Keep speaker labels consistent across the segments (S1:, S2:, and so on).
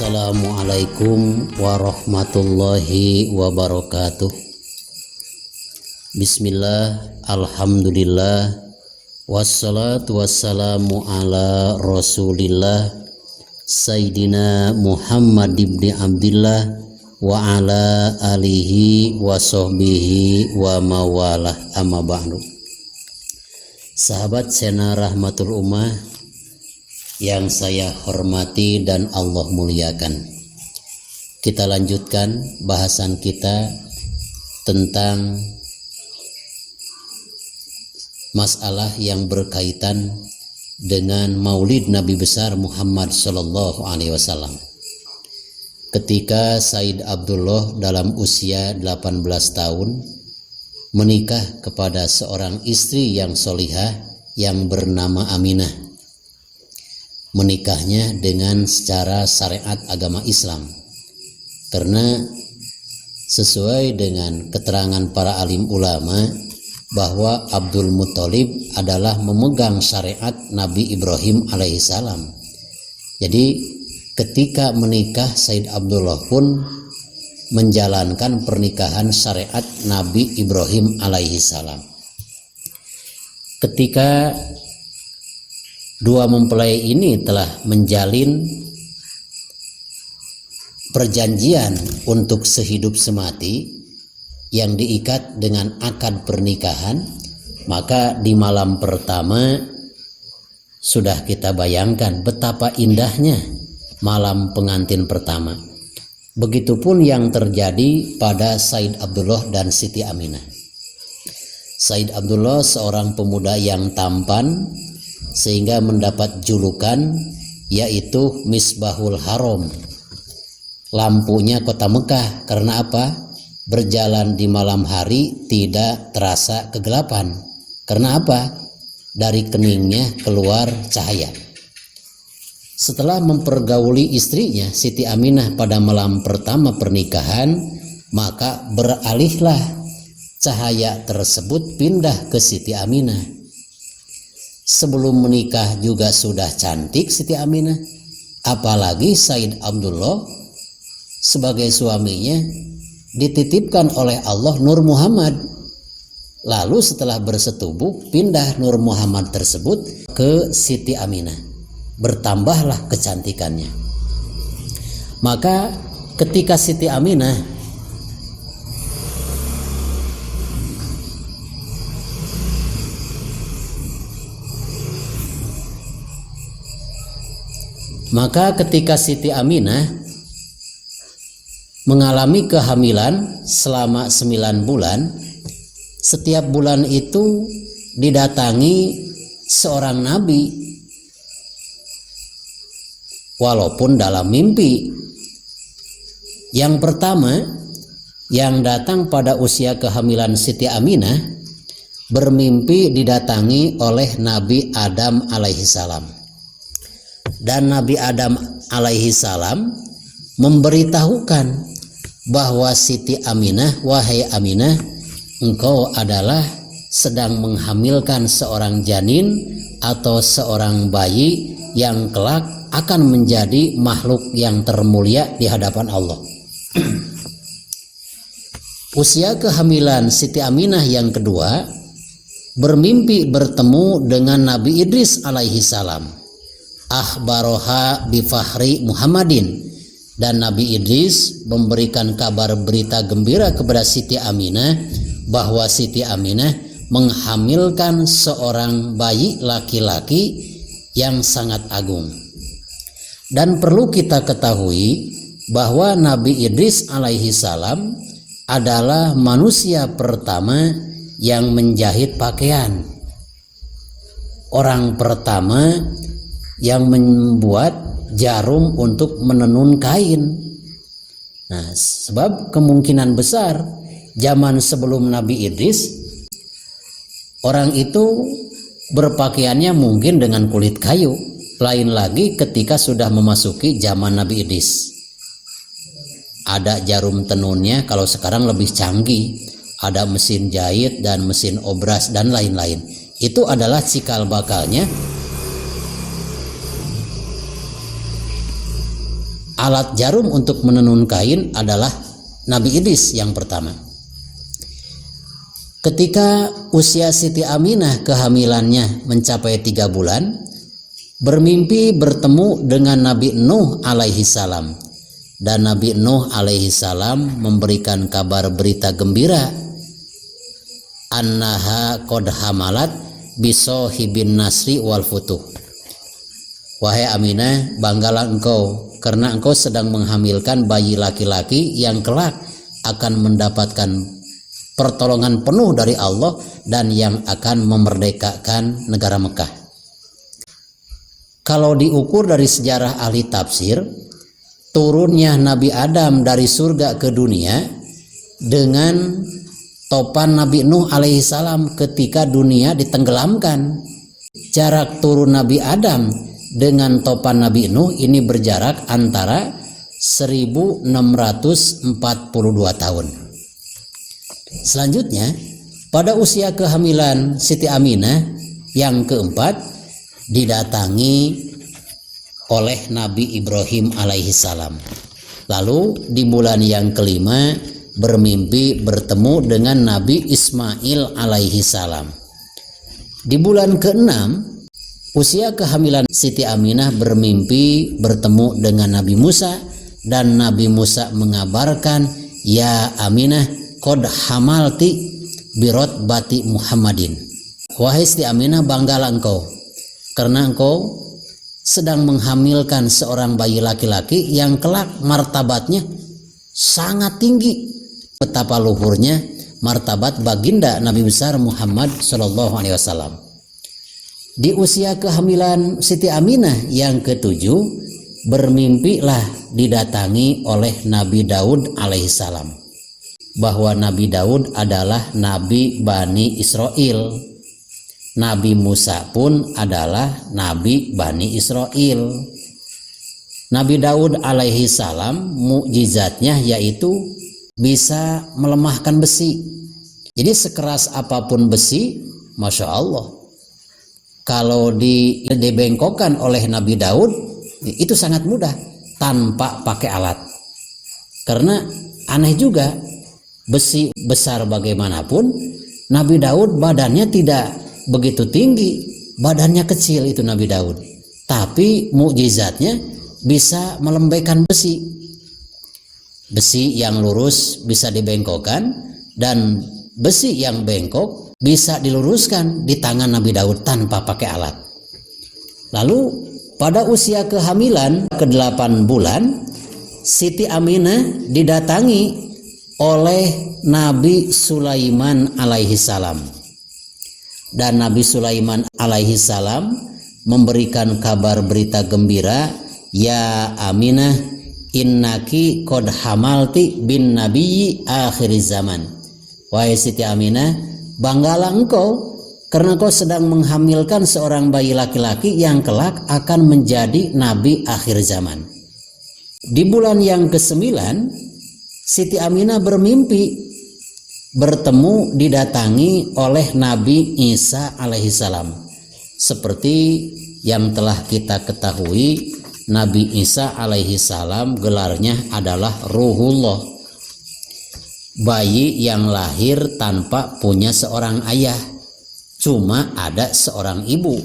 S1: Assalamualaikum warahmatullahi wabarakatuh. Bismillah, alhamdulillah, wassalatu wassalamu ala rasulillah Sayyidina Muhammad ibn Abdillah wa ala alihi wa sahbihi wa mawalah, amma ba'du. Sahabat channel Rahmatul Ummah yang saya hormati dan Allah muliakan, kita lanjutkan bahasan kita tentang masalah yang berkaitan dengan Maulid Nabi besar Muhammad Sallallahu Alaihi Wasallam. Ketika Said Abdullah dalam usia 18 tahun menikah kepada seorang istri yang solihah yang bernama Aminah. Menikahnya dengan secara syariat agama Islam, karena sesuai dengan keterangan para alim ulama bahwa Abdul Muthalib adalah memegang syariat Nabi Ibrahim alaihissalam. Jadi ketika menikah, Said Abdullah pun menjalankan pernikahan syariat Nabi Ibrahim alaihissalam. Ketika dua mempelai ini telah menjalin perjanjian untuk sehidup semati yang diikat dengan akad pernikahan, maka di malam pertama sudah kita bayangkan betapa indahnya malam pengantin pertama. Begitupun yang terjadi pada Said Abdullah dan Siti Aminah. Said Abdullah seorang pemuda yang tampan sehingga mendapat julukan yaitu Misbahul Haram, lampunya kota Mekah. Karena apa? Berjalan di malam hari tidak terasa kegelapan. Karena apa? Dari keningnya keluar cahaya. Setelah mempergauli istrinya Siti Aminah pada malam pertama pernikahan, maka beralihlah cahaya tersebut pindah ke Siti Aminah. Sebelum menikah juga sudah cantik Siti Aminah, apalagi Said Abdullah sebagai suaminya dititipkan oleh Allah Nur Muhammad. Lalu setelah bersetubuh, pindah Nur Muhammad tersebut ke Siti Aminah, bertambahlah kecantikannya. Maka ketika Siti Aminah Siti Aminah mengalami kehamilan selama 9 bulan, setiap bulan itu didatangi seorang nabi, walaupun dalam mimpi. Yang pertama yang datang pada usia kehamilan Siti Aminah bermimpi didatangi oleh Nabi Adam alaihissalam. Dan Nabi Adam alaihissalam memberitahukan bahwa Siti Aminah, wahai Aminah, engkau adalah sedang menghamilkan seorang janin atau seorang bayi yang kelak akan menjadi makhluk yang termulia di hadapan Allah. Usia kehamilan Siti Aminah yang kedua bermimpi bertemu dengan Nabi Idris alaihissalam. Akhbaroha bifahri Muhammadin, dan Nabi Idris memberikan kabar berita gembira kepada Siti Aminah bahwa Siti Aminah menghamilkan seorang bayi laki-laki yang sangat agung. Dan perlu kita ketahui bahwa Nabi Idris alaihissalam adalah manusia pertama yang menjahit pakaian, orang pertama yang membuat jarum untuk menenun kain. Nah, sebab kemungkinan besar zaman sebelum Nabi Idris, orang itu berpakaiannya mungkin dengan kulit kayu. Lain lagi ketika sudah memasuki zaman Nabi Idris. Ada jarum tenunnya, kalau sekarang lebih canggih. Ada mesin jahit dan mesin obras dan lain-lain. Itu adalah cikal bakalnya alat jarum untuk menenun kain adalah Nabi Idris yang pertama. Ketika usia Siti Aminah kehamilannya mencapai 3 bulan, bermimpi bertemu dengan Nabi Nuh alaihi salam, dan Nabi Nuh alaihi salam memberikan kabar berita gembira, annaha qad hamalat bisohibin nasri wal futuh. Wahai Aminah, banggalah engkau karena engkau sedang menghamilkan bayi laki-laki yang kelak akan mendapatkan pertolongan penuh dari Allah dan yang akan memerdekakan negara Mekah. Kalau diukur dari sejarah ahli tafsir, turunnya Nabi Adam dari surga ke dunia dengan topan Nabi Nuh alaihi salam ketika dunia ditenggelamkan. Jarak turun Nabi Adam dengan topan Nabi Nuh ini berjarak antara 1642 tahun. Selanjutnya, pada usia kehamilan Siti Aminah yang keempat didatangi oleh Nabi Ibrahim alaihi salam. Lalu di bulan yang kelima bermimpi bertemu dengan Nabi Ismail alaihi salam. Di bulan keenam usia kehamilan Siti Aminah bermimpi bertemu dengan Nabi Musa, dan Nabi Musa mengabarkan, ya Aminah qad hamalti birot bati Muhammadin. Wahai Siti Aminah, banggalah engkau karena engkau sedang menghamilkan seorang bayi laki-laki yang kelak martabatnya sangat tinggi. Betapa luhurnya martabat baginda Nabi besar Muhammad sallallahu alaihi wasallam. Di usia kehamilan Siti Aminah yang ketujuh, bermimpilah didatangi oleh Nabi Daud alaihissalam, bahwa Nabi Daud adalah Nabi Bani Israel. Nabi Musa pun adalah Nabi Bani Israel. Nabi Daud alaihissalam mukjizatnya yaitu bisa melemahkan besi. Jadi sekeras apapun besi, Masya Allah, kalau dibengkokkan oleh Nabi Daud itu sangat mudah tanpa pakai alat. Karena aneh juga, besi besar bagaimanapun, Nabi Daud badannya tidak begitu tinggi, badannya kecil itu Nabi Daud, tapi mukjizatnya bisa melembekkan besi. Besi yang lurus bisa dibengkokkan, dan besi yang bengkok bisa diluruskan di tangan Nabi Daud tanpa pakai alat. Lalu pada usia kehamilan ke-8 bulan, Siti Aminah didatangi oleh Nabi Sulaiman alaihi salam, dan Nabi Sulaiman alaihi salam memberikan kabar berita gembira, ya Aminah innaki qad hamalti bin nabiyyi akhir zaman. Wahai Siti Aminah, banggalah engkau karena kau sedang menghamilkan seorang bayi laki-laki yang kelak akan menjadi nabi akhir zaman. Di bulan yang ke-9, Siti Aminah bermimpi bertemu didatangi oleh Nabi Isa alaihissalam. Seperti yang telah kita ketahui, Nabi Isa alaihissalam gelarnya adalah Ruhullah, bayi yang lahir tanpa punya seorang ayah, cuma ada seorang ibu.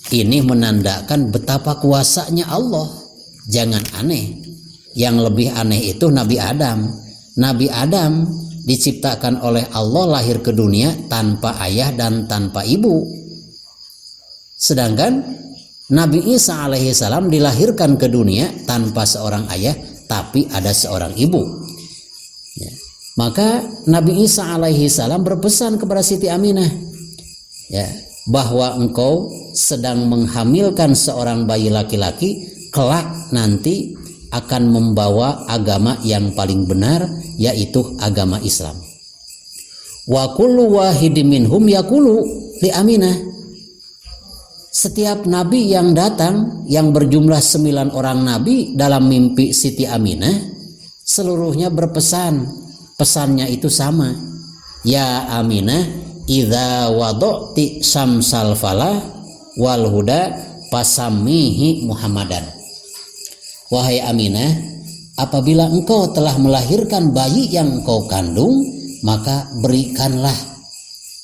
S1: Ini menandakan betapa kuasanya Allah. Jangan aneh, yang lebih aneh itu Nabi Adam. Nabi Adam diciptakan oleh Allah lahir ke dunia tanpa ayah dan tanpa ibu. Sedangkan Nabi Isa alaihissalam dilahirkan ke dunia tanpa seorang ayah tapi ada seorang ibu. Ya. Maka Nabi Isa alaihissalam berpesan kepada Siti Aminah, ya, bahwa engkau sedang menghamilkan seorang bayi laki-laki, kelak nanti akan membawa agama yang paling benar, yaitu agama Islam. Wa kullu wahidin minhum yaqulu li Aminah. Setiap nabi yang datang, yang berjumlah 9 orang nabi dalam mimpi Siti Aminah, seluruhnya berpesan, pesannya itu sama. Ya Aminah, idza wada'ti samsal falah wal huda pasamihi Muhammadan. wahai Aminah, apabila engkau telah melahirkan bayi yang engkau kandung, maka berikanlah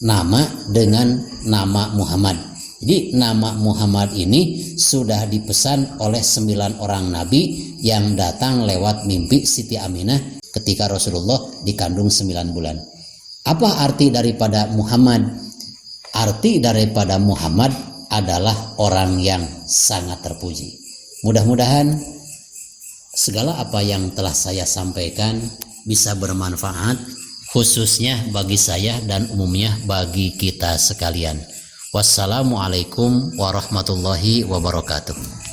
S1: nama dengan nama Muhammad. Jadi nama Muhammad ini sudah dipesan oleh 9 orang nabi yang datang lewat mimpi Siti Aminah ketika Rasulullah dikandung 9 bulan. Apa arti daripada Muhammad? Arti daripada Muhammad adalah orang yang sangat terpuji. Mudah-mudahan segala apa yang telah saya sampaikan bisa bermanfaat, khususnya bagi saya dan umumnya bagi kita sekalian. Wassalamualaikum warahmatullahi wabarakatuh.